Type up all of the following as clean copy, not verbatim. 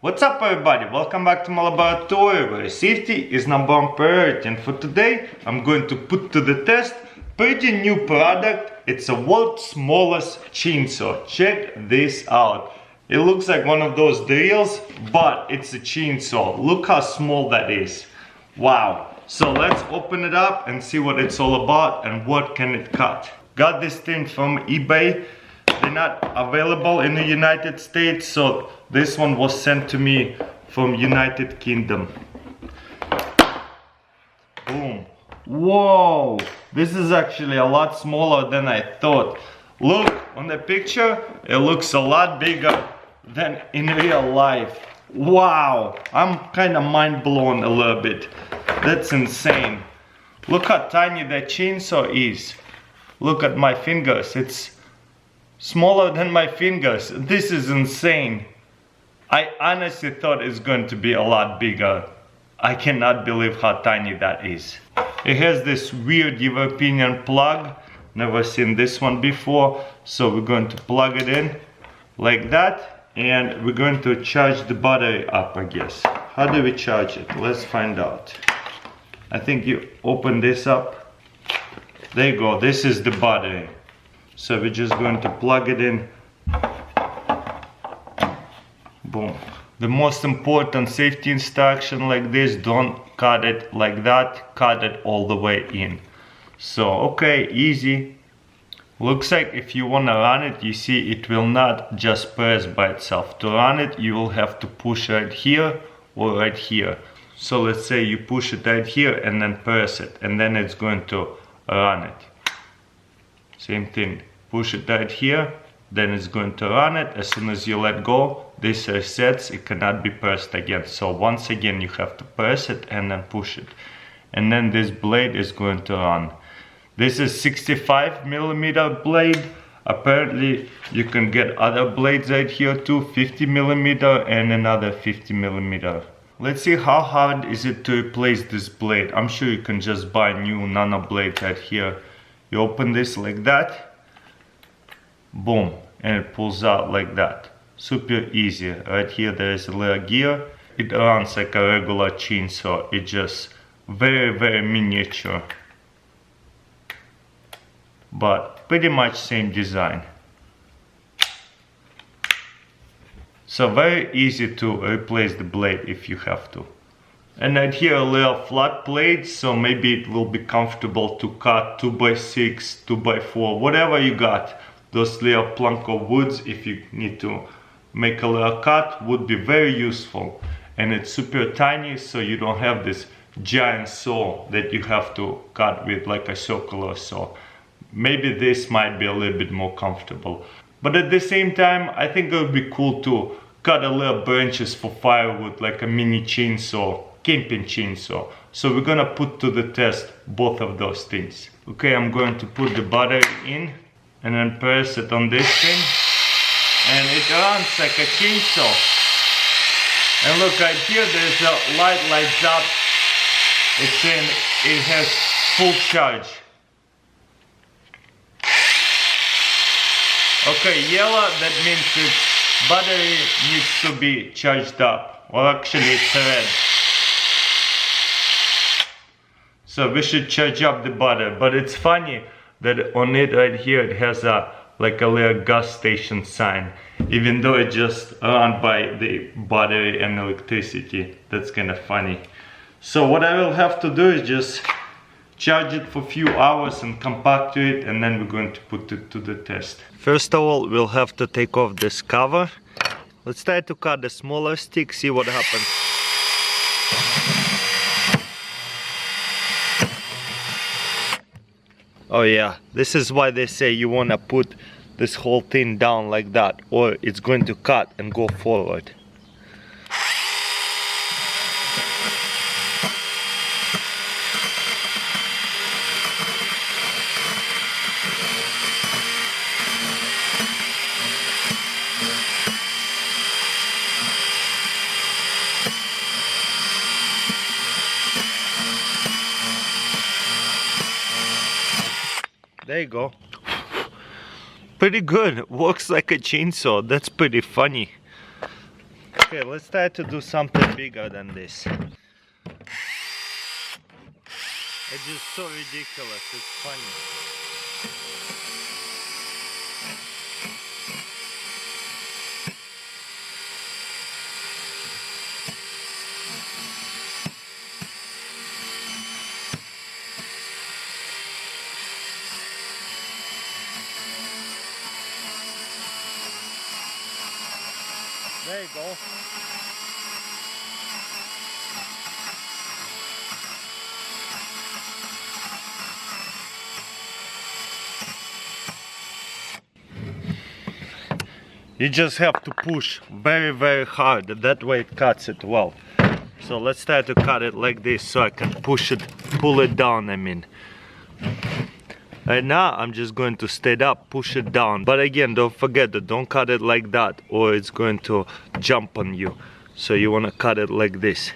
What's up everybody, welcome back to my laboratory where safety is number one priority, and for today I'm going to put to the test pretty new product. It's a world's smallest chainsaw. Check this out. It looks like one of those drills, but it's a chainsaw. Look how small that is. Wow. So let's open it up and see what it's all about and what can it cut. Got this thing from eBay. They're not available in the United States, so this one was sent to me from United Kingdom. Boom. Whoa! This is actually a lot smaller than I thought. Look, on the picture, it looks a lot bigger than in real life. Wow! I'm kind of mind blown a little bit. That's insane. Look how tiny that chainsaw is. Look at my fingers. It's smaller than my fingers. This is insane. I honestly thought it's going to be a lot bigger. I cannot believe how tiny that is. It has this weird European plug. Never seen this one before. So we're going to plug it in like that. And we're going to charge the battery up, I guess. How do we charge it? Let's find out. I think you open this up. There you go. This is the battery. So we're just going to plug it in. Boom. The most important safety instruction like this, don't cut it like that, cut it all the way in. So okay, easy. Looks like if you want to run it, you see it will not just press by itself. To run it, you will have to push right here or right here. So let's say you push it right here and then press it, and then it's going to run it. Same thing. Push it right here, then it's going to run it. As soon as you let go, this resets. It cannot be pressed again. So once again, you have to press it and then push it. And then this blade is going to run. This is 65mm blade. Apparently, you can get other blades right here too, 50mm and another 50mm. Let's see how hard is it to replace this blade. I'm sure you can just buy new nano blade right here. You open this like that. Boom, and it pulls out like that. Super easy. Right here there is a little gear. It runs like a regular chainsaw. It's just very miniature, but pretty much same design. So very easy to replace the blade if you have to. And right here a little flat plate, so maybe it will be comfortable to cut 2x6, 2x4, whatever you got. Those little plank of woods, if you need to make a little cut, would be very useful. And it's super tiny, so you don't have this giant saw that you have to cut with like a circular saw. Maybe this might be a little bit more comfortable. But at the same time, I think it would be cool to cut a little branches for firewood, like a mini chainsaw, camping chainsaw. So we're gonna put to the test both of those things. Okay, I'm going to put the battery in and then press it on this thing, and it runs like a chainsaw. And look right here, there's a light lights up. It's saying it has full charge. Okay, yellow, that means its battery needs to be charged up. Well, actually it's red. So we should charge up the battery, but it's funny that on it right here it has a like a little gas station sign, even though it just run by the battery and electricity. That's kind of funny. So what I will have to do is just charge it for a few hours and come back to it, and then we're going to put it to the test. First of all, we'll have to take off this cover. Let's try to cut the smaller stick, see what happens. Oh yeah, this is why they say you want to put this whole thing down like that, or it's going to cut and go forward. There you go. Pretty good. Works like a chainsaw. That's pretty funny. Okay, let's try to do something bigger than this. It's just so ridiculous, it's funny. There you go. You just have to push very, very hard. That way it cuts it well. So let's try to cut it like this so I can push it, pull it down, I mean. Right now I'm just going to stand up, push it down. But again, don't forget that don't cut it like that or it's going to jump on you. So you want to cut it like this.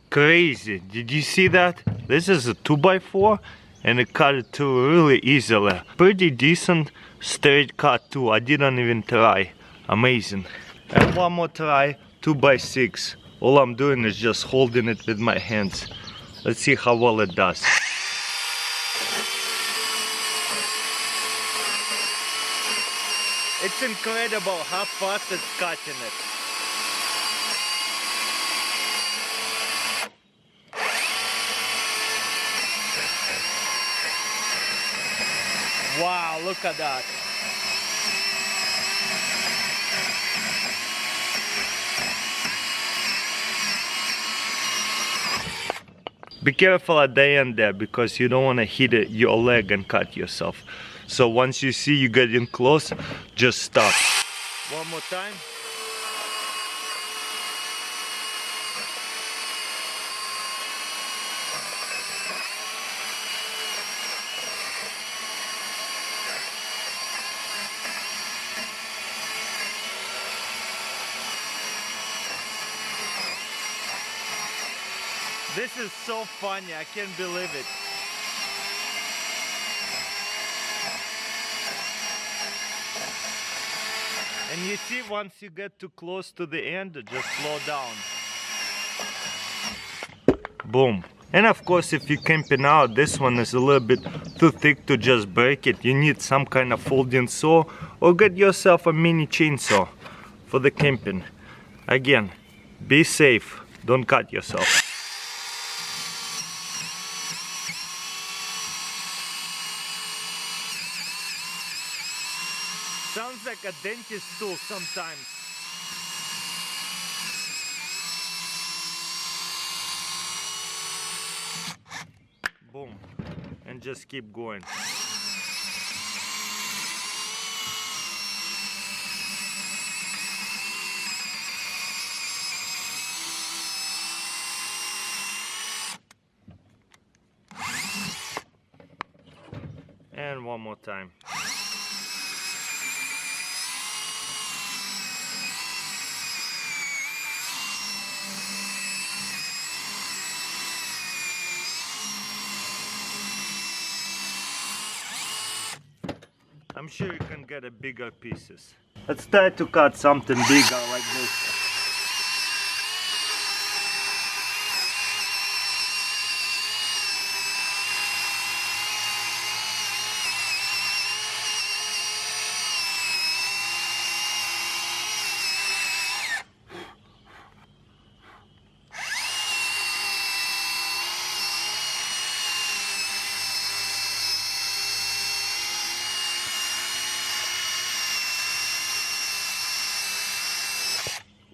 Crazy, did you see that? This is a 2x4 and it cut it too really easily. Pretty decent straight cut too, I didn't even try. Amazing. And one more try, 2x6. All I'm doing is just holding it with my hands. Let's see how well it does. It's incredible how fast it's cutting it. Wow, look at that. Be careful at the end there because you don't want to hit your leg and cut yourself. So once you see you getting close, just stop. One more time. This is so funny, I can't believe it. And you see, once you get too close to the end, just slow down. Boom. And of course, if you're camping out, this one is a little bit too thick to just break it. You need some kind of folding saw or get yourself a mini chainsaw for the camping. Again, be safe, don't cut yourself. Sounds like a dentist tool sometimes. Boom. And just keep going. And one more time. I'm sure you can get a bigger pieces. Let's try to cut something bigger like this.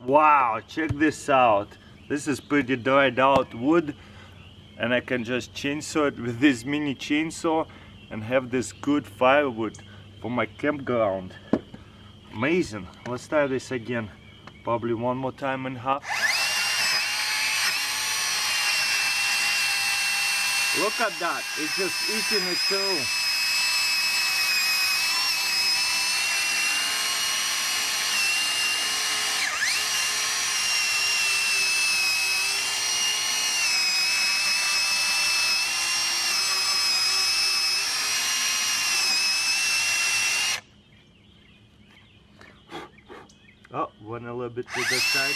Wow, check this out. This is pretty dried out wood and I can just chainsaw it with this mini chainsaw and have this good firewood for my campground. Amazing. Let's try this again. Probably one more time and a half. Look at that. It's just eating it through. One a little bit to the side.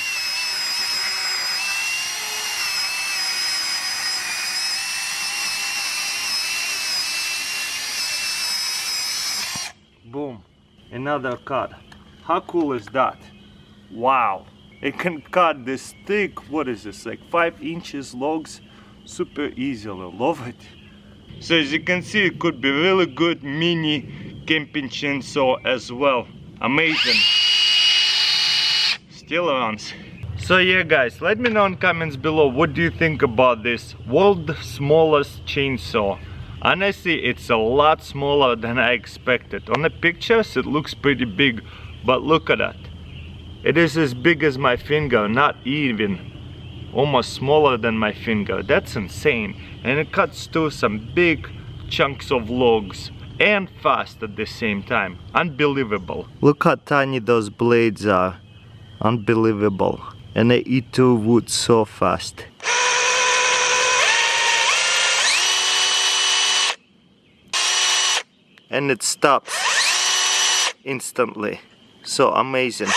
Boom. Another cut. How cool is that? Wow. It can cut this thick, what is this, like 5 inches logs super easily. Love it. So as you can see, it could be really good mini camping chainsaw as well. Amazing. Still runs. So yeah guys, let me know in comments below what do you think about this world's smallest chainsaw. Honestly, it's a lot smaller than I expected. On the pictures it looks pretty big, but look at that. It is as big as my finger, not even. Almost smaller than my finger. That's insane. And it cuts through some big chunks of logs and fast at the same time. Unbelievable. Look how tiny those blades are. Unbelievable. And they eat through wood so fast. And it stops instantly. So amazing.